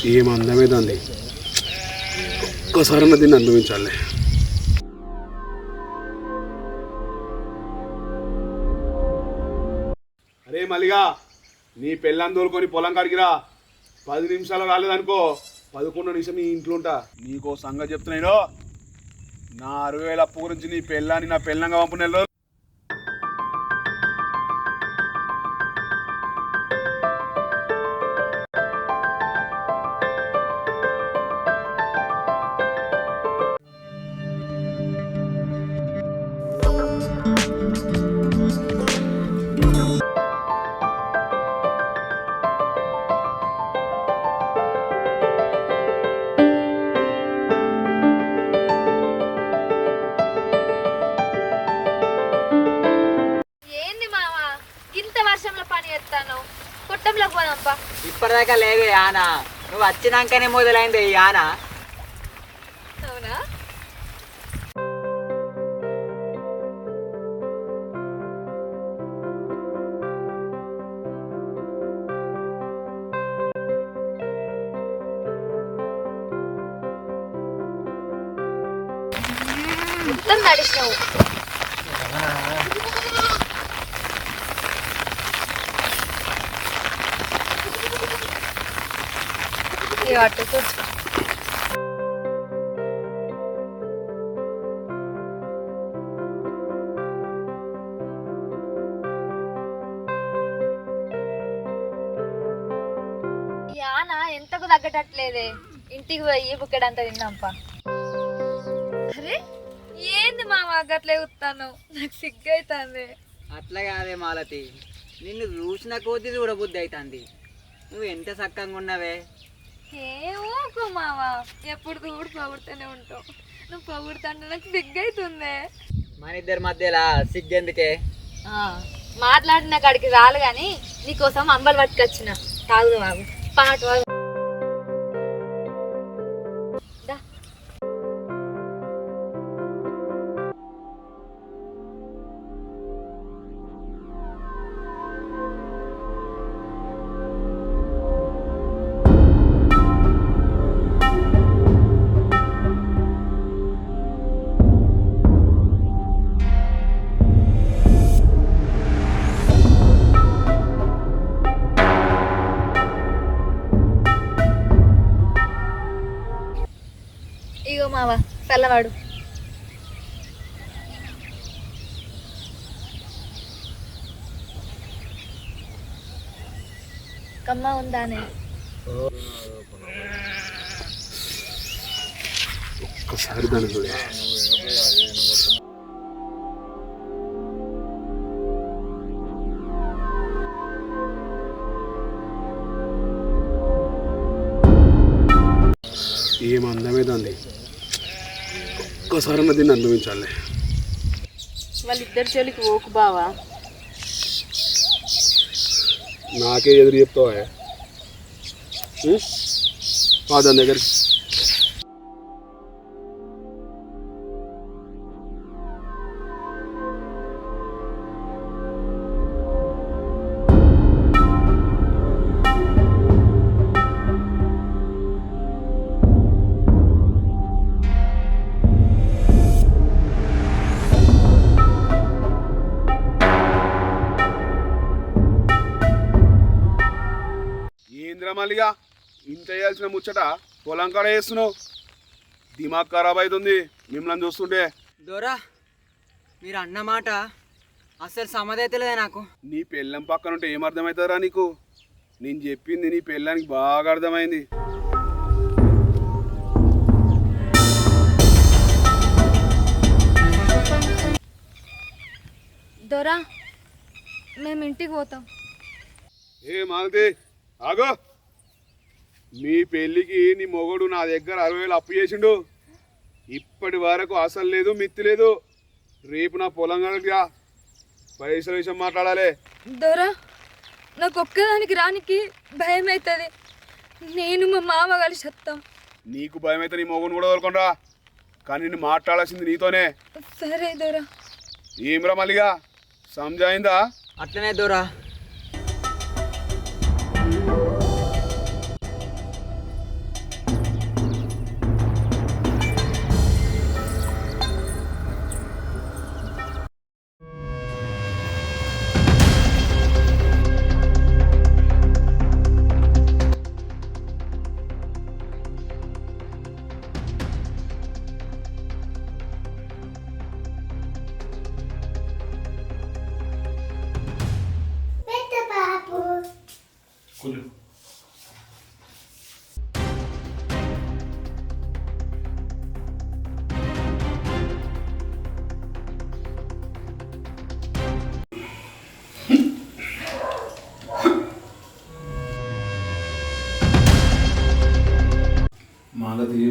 ఏం అందమేదండి, ఒక్కసారి దీన్ని అనుభవించాలి. అరే మల్లిగా, నీ పెళ్ళని తోలుకొని పొలం కాడికిరా. 10 నిమిషాలు రాలేదనుకో 11 నిమిషం నీ ఇంట్లో ఉంటా. నీకో సంగతి చెప్తున్నాను, నా 60,000 అప్పు గురించి నీ పెళ్ళాన్ని నా పెళ్ళంగా పంపు నెల రోజులు. ఇప్పటిదాకా లేదే ఆనా, నువ్వు వచ్చినాకనే మొదలైంది ఈ ఆనా. అవునా? మొత్తం నడిచినావు. అటు యానా ఎంతకు తగ్గట్లేదే. ఇంటికి పోయి బుక్కడంతా తిన్నాంపా. అరే ఏంది మామ గట్లే ఉత్తాను, నాకు సిగ్గైతుంది. అట్లా కాదే మాలతి, నిన్ను చూసిన కొద్దీ చూడబుద్ధి అవుతుంది. నువ్వు ఎంత చక్కగా ఉన్నావే. ఏమోకో మామ, ఎప్పుడు కూడా పొగుడుతూనే ఉంటావు. నువ్వు పొగుడుతుంటే నాకు సిగ్గైతుందే. మన ఇద్దరి మధ్యలో సిగ్గెందుకే? మాట్లాడిన కాడికి రాలు గాని నీకోసం అంబలు పట్టుకొచ్చిన, తాగు బాబు పాట. ఇగో మావా చల్లవాడు. కమ్మ ఉందానే? ఒక్కసారి దాని చూడ. ఏం అందమేదండి, ఒక్కసారి దీన్ని అనుభవించాలి. వాళ్ళిద్దరి చెల్లికి ఓకు బావా. నాకే ఎదురు చెప్తావా? దాని దగ్గరికి మల్లిగా, ఇంత చేయాల్సిన ముచ్చట పొలం కాడ వేస్తున్నావు. దిమాగ్ ఖరాబ్ అవుతుంది మిమ్మల్ని చూస్తుంటే. దొరా, మీరు అన్నమాట అసలు సమదైతలేదా నాకు. నీ పెళ్ళం పక్కన ఉంటే ఏం అర్థమవుతుందిరా నీకు? నేను చెప్పింది నీ పెళ్ళానికి బాగా అర్థమైంది. దొరా, మేము ఇంటికి పోతాం. ఏ మాలతి ఆగో, మీ పెళ్ళికి నీ మొగడు నా దగ్గర 60,000 అప్పు చేసిండు. ఇప్పటి వరకు అసలు లేదు మిత్తి లేదు. రేపు నా పొలం కనుక పైసల విషయం మాట్లాడాలి. దొరా, నాకు ఒక్కదానికి రానికి భయం అవుతుంది. నేను మా మామ కలిసి వస్తాం. నీకు భయం అయితే నీ మొగను కూడా తోలుకొనరా, కానీ నేను మాట్లాడాల్సింది నీతోనే. సరే దొరా. ఏమిరా మల్లిగా, సమజైందా? అట్లనే దొరా.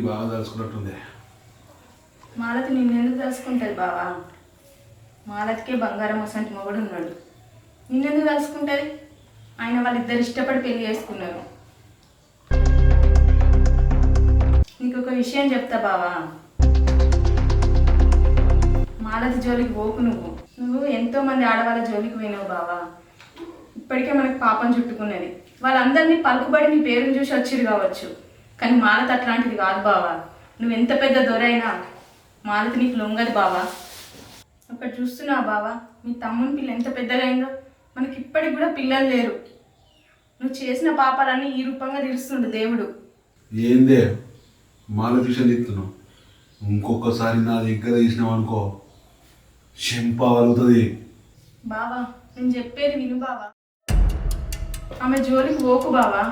బాగా తలుసుకున్నట్టుంది. మాలతి నిన్నెందుకు తలుసుకుంటుంది బావా? మాలతికే బంగారం వసంటి మొగుడు ఉన్నాడు, నిన్నెందుకు తలుసుకుంటుంది? ఆయన వాళ్ళిద్దరు ఇష్టపడి పెళ్లి చేసుకున్నారు. నీకు ఒక విషయం చెప్తా బావా, మాలతి జోలికి పోకు. నువ్వు ఎంతో మంది ఆడవాళ్ళ జోలికి పోయినావు బావా. ఇప్పటికే మనకు పాపం చుట్టుకున్నది. వాళ్ళందరినీ పలుకుబడి నీ పేరుని చూసి వచ్చిరు కావచ్చు, కానీ మాలతి అట్లాంటిది కాదు బావా. నువ్వు ఎంత పెద్ద దొరైనా మాలతి నీకు లొంగదు బావా. ఒకటి చూస్తున్నావు బావా, మీ తమ్ముని పిల్ల ఎంత పెద్దగా అయిందో. మనకి ఇప్పటికి కూడా పిల్లలు లేరు. నువ్వు చేసిన పాపాలన్నీ ఈ రూపంగా తీరుస్తుండు దేవుడు. ఏందే మాలతి విషయం చెప్తున్నావు? ఇంకొకసారి నా దగ్గర తీసినావు అనుకో, చెంప వలుగుతుంది. బావా నేను చెప్పేది విను బావా, ఆమె జోలికి పోకు బావా.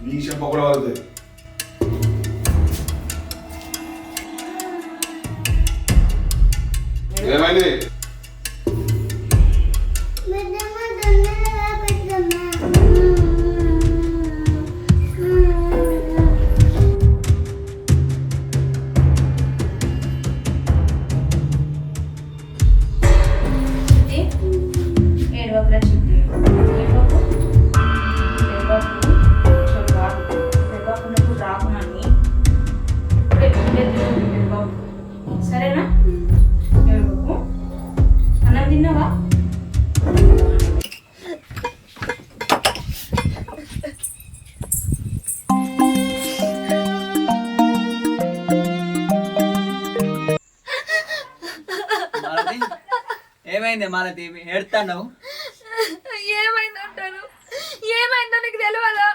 నీ చెంప కూడా వలుగుతుంది. ఏమైంది? ఏడవకురా చిట్టి, ఏడవకు. ఏడవకు రాకునని సరేనా? ఏడవకు. అన్నం తిన్నావా? మాలతి, ఏమైంది మాలతి? ఏడుతున్నావు? ఏమైందంటాను? ఏమైందో నీకు తెలియదా?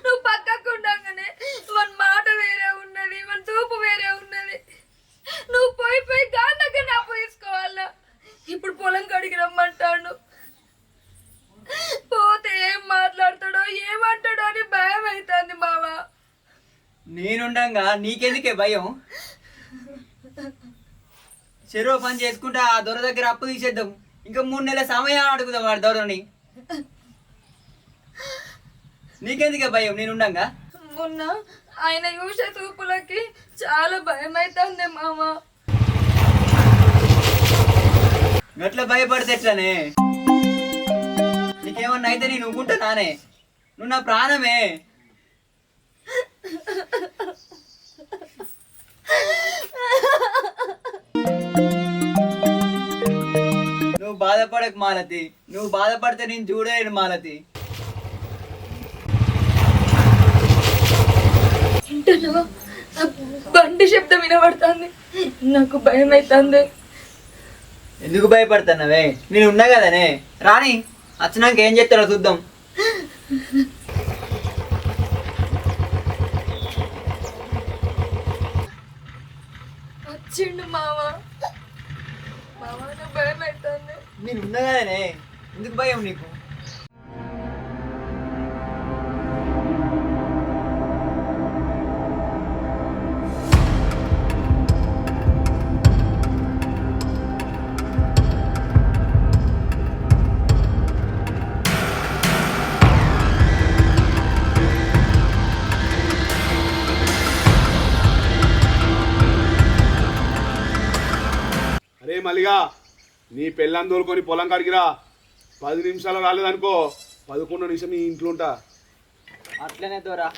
నువ్వు పక్కకు ఉండగానే మన మాట వేరే ఉన్నది, మన చూపు వేరే ఉన్నది. నువ్వు పోయి పోయి దాని దగ్గర అప్పు తీసుకోవాలా? ఇప్పుడు పొలం కడిగి రమ్మంటాడు. పోతే ఏం మాట్లాడతాడో ఏమంటాడో అని భయం అవుతుంది బావా. నేనుండగా నీకెందుకే భయం? చెరువు పని చేసుకుంటా ఆ దొర దగ్గర అప్పు తీసేద్దాం. ఇంకా 3 నెలల సమయం అడుగుదాం వాడు దొరని. నీకెందుకే భయం నేనుండగా? మొన్న ఆయన చూసే చూపులకి చాలా భయం అవుతుంది మామ. ఎట్లా భయపడితే ఎట్లనే? నీకేమన్నా అయితే నేను ఊకుంటానే? నువ్వు నా ప్రాణమే. నువ్వు బాధపడకు మాలతి, నువ్వు బాధపడితే నేను చూడలేను మాలతి. వింటున్నావా? బండి శబ్దం వినబడుతుంది, నాకు భయం అవుతుంది. ఎందుకు భయపడుతున్నావే? నేను ఉన్నా కదనే, రాని వచ్చినాక ఏం చేస్తాడో చూద్దాం. వచ్చిండు మామ. మామ నాకు భయం అవుతుంది. నేను ఉన్నా కదనే, ఎందుకు భయం నీకు? అరే మల్లిగా, నీ పెళ్ళాన్ని తోలుకొని పొలం కాడికిరా. 10 నిమిషాలు రాలేదనుకో, 11 నిమిషం నీ ఇంట్లో ఉంటా. అట్లనే దూరా.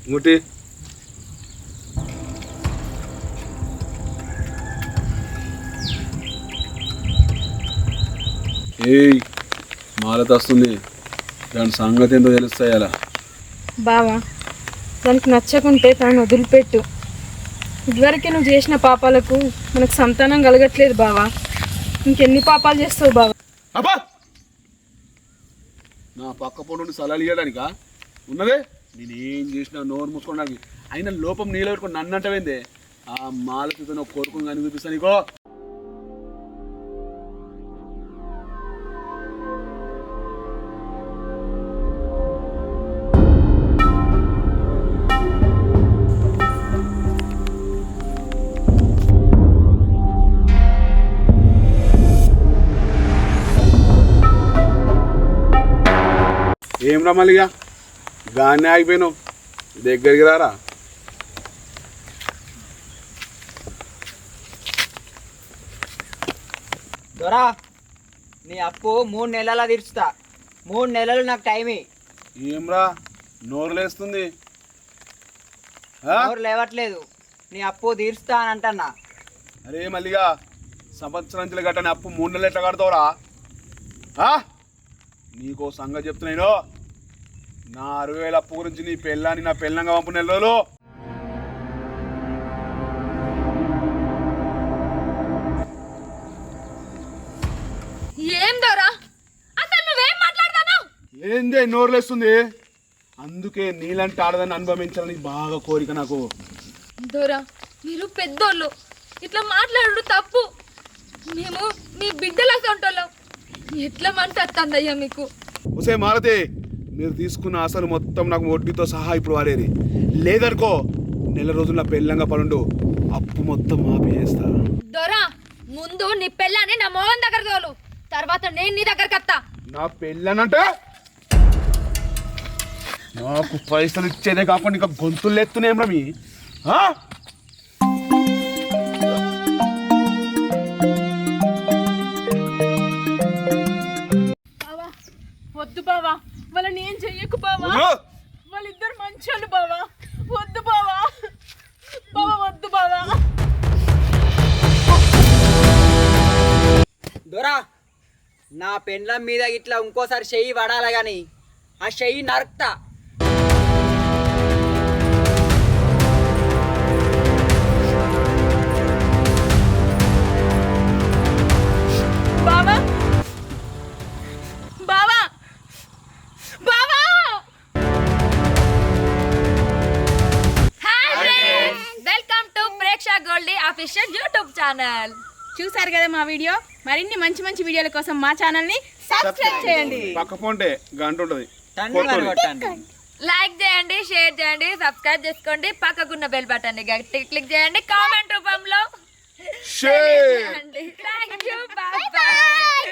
ఇంకోటి ఏయ్ మాలత వస్తుంది, దాని సంగతి ఏంటో తెలుస్తాయి అలా. బావా దానికి నచ్చకుంటే తను వదిలిపెట్టు. ఇదివరకే నువ్వు చేసిన పాపాలకు మనకు సంతానం కలగట్లేదు బావా. ఇంకెన్ని పాపాలు చేస్తావు బావా? అబ్బా నా పక్క పొండు సలాలు ఇవ్వడానికా ఉన్నదే? నేనేం చేసినా నోరు మూసుకోవడానికి. అయినా లోపం నీళ్ళు పెట్టుకుని నన్ను అంటవేందే? ఆ మాలతితో కోరుకుని కానీ చూపిస్తా నీకో. ఏం రా మళ్ళీగా గానే ఆగిపోయినావు, దగ్గరికి రారా. దొరా నీ అప్పు 3 నెలల తీర్చుతా. 3 నెలలు నాకు టైమే. ఏమ్రా నోరు లేస్తుంది? ఎవరు లేవట్లేదు. నీ అప్పు తీర్చుతా అని అంటన్నా. అరే మళ్ళీగా సంవత్సరాంచులు గట్టని అప్పు 3 నెలలు ఎట్లా కడతావురా? నీకో సంగతి చెప్తున్నాను, నా 60,000 అప్పు గురించి నీ పెళ్ళాన్ని నా పెళ్ళంగా పంపు నెల రోజులు. ఏం దొరా అసలు నువ్వేం మాట్లాడతావు? ఏందే నోరు లేస్తుంది? అందుకే నీలాంటి ఆడదాన్ని అనుభవించాలని బాగా కోరిక నాకు. దొరా మీరు పెద్దోళ్ళు, ఇట్లా మాట్లాడు తప్పు. మేము మీ బిడ్డలకు ఉంటాం. ఎట్లా మాట్లాడుతుందయ్యా మీకు? ఒసే మాలతి, మీరు తీసుకున్న అసలు మొత్తం నాకు వడ్డీతో సహా ఇప్పుడు వాడేది. లేదనుకో నెల రోజులు నా పెళ్ళంగా పడుండు, అప్పు మొత్తం మాపి చేస్తా. దొరా ముందు నీ పెళ్ళాన్ని నా మోహన్ దగ్గర తోలు, తర్వాత నేను నీ దగ్గరకు వస్తా. నా పెళ్ళనంటే నాకు పైసలు ఇచ్చేదే కాకుండా ఇంకా గొంతులు ఎత్తున్నాం రమి. వద్దు బావా, వాళ్ళని ఏం చెయ్యకు బావా. వాళ్ళిద్దరు మంచోళ్ళు బావా. వద్దు బావా, బావా వద్దు బావా. దొరా నా పెండ్లం మీద ఇట్లా ఇంకోసారి చెయ్యి పడాలి కానీ ఆ చెయ్యి నరుకుతా. బావా బావా బావా. Hi friends, welcome to Preksha Goldy official YouTube channel. చూసారు కదా మా వీడియో. మరిన్ని మంచి మంచి వీడియోల కోసం మా ఛానల్ని సబ్స్క్రైబ్ చేయండి. పక్క పోంటే గంట ఉంటుంది. కొట్టండి. లైక్ చేయండి, షేర్ చేయండి, సబ్స్క్రైబ్ చేసుకోండి, పక్కకున్న బెల్ బటన్ గట్టి క్లిక్ చేయండి, కామెంట్ రూపంలో share. Thank you, bye bye.